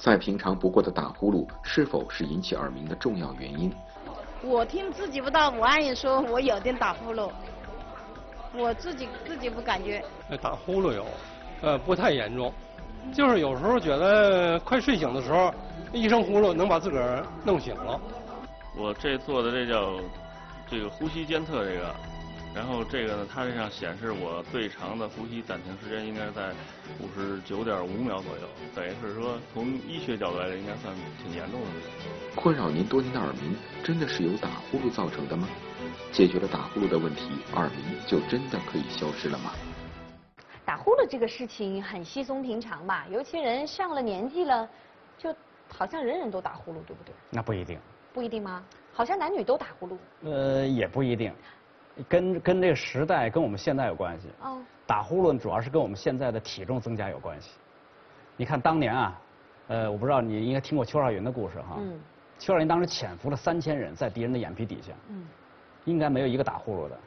再平常不过的打呼噜，是否是引起耳鸣的重要原因？我听自己不到，我按理说我有点打呼噜，我自己不感觉。打呼噜有，不太严重，就是有时候觉得快睡醒的时候，一声呼噜能把自个儿弄醒了。我这做的这叫这个呼吸监测这个，然后这个呢，它这上显示我最长的呼吸暂停时间应该在59.5秒左右，等于是说从医学角度来讲，应该算挺严重的。困扰您多年的耳鸣，真的是由打呼噜造成的吗？解决了打呼噜的问题，耳鸣就真的可以消失了吗？打呼噜这个事情很稀松平常吧，尤其人上了年纪了，就好像人人都打呼噜，对不对？那不一定。不一定吗？好像男女都打呼噜。也不一定，跟这个时代跟我们现在有关系。哦。打呼噜主要是跟我们现在的体重增加有关系。你看当年啊，我不知道你应该听过邱少云的故事哈。嗯。邱少云当时潜伏了3000人在敌人的眼皮底下。嗯。应该没有一个打呼噜的，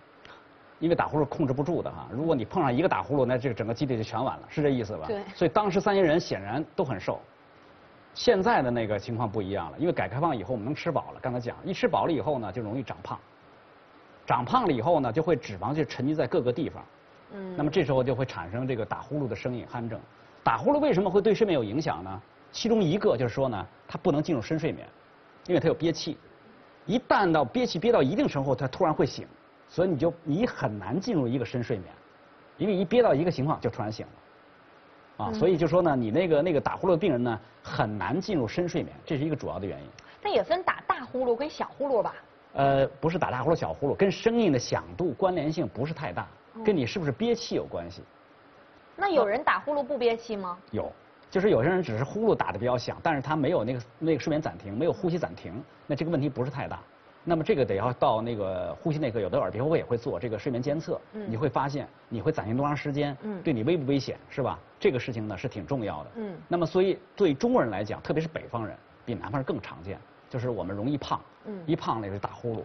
因为打呼噜控制不住的哈。如果你碰上一个打呼噜，那这个整个基地就全完了，是这意思吧？对。所以当时3000人显然都很瘦。现在的那个情况不一样了，因为改革开放以后我们能吃饱了，刚才讲，一吃饱了以后呢，就容易长胖。长胖了以后呢，就会脂肪就沉积在各个地方。嗯。那么这时候就会产生这个打呼噜的声音鼾症。打呼噜为什么会对睡眠有影响呢？其中一个就是说呢，它不能进入深睡眠，因为它有憋气。一旦到憋气憋到一定程度，它突然会醒，所以你很难进入一个深睡眠，因为一憋到一个情况就突然醒了。啊，所以就说呢，你那个打呼噜的病人呢，很难进入深睡眠，这是一个主要的原因。那也分打大呼噜跟小呼噜吧？不是打大呼噜小呼噜，跟声音的响度关联性不是太大，跟你是不是憋气有关系。那有人打呼噜不憋气吗？有，就是有些人只是呼噜打得比较响，但是他没有那个睡眠暂停，没有呼吸暂停，那这个问题不是太大。那么这个得要到那个呼吸内科，有的耳鼻喉科也会做这个睡眠监测，你会发现你会暂停多长时间，对你危不危险是吧？这个事情呢是挺重要的。那么所以对中国人来讲，特别是北方人，比南方人更常见，就是我们容易胖，一胖呢就打呼噜。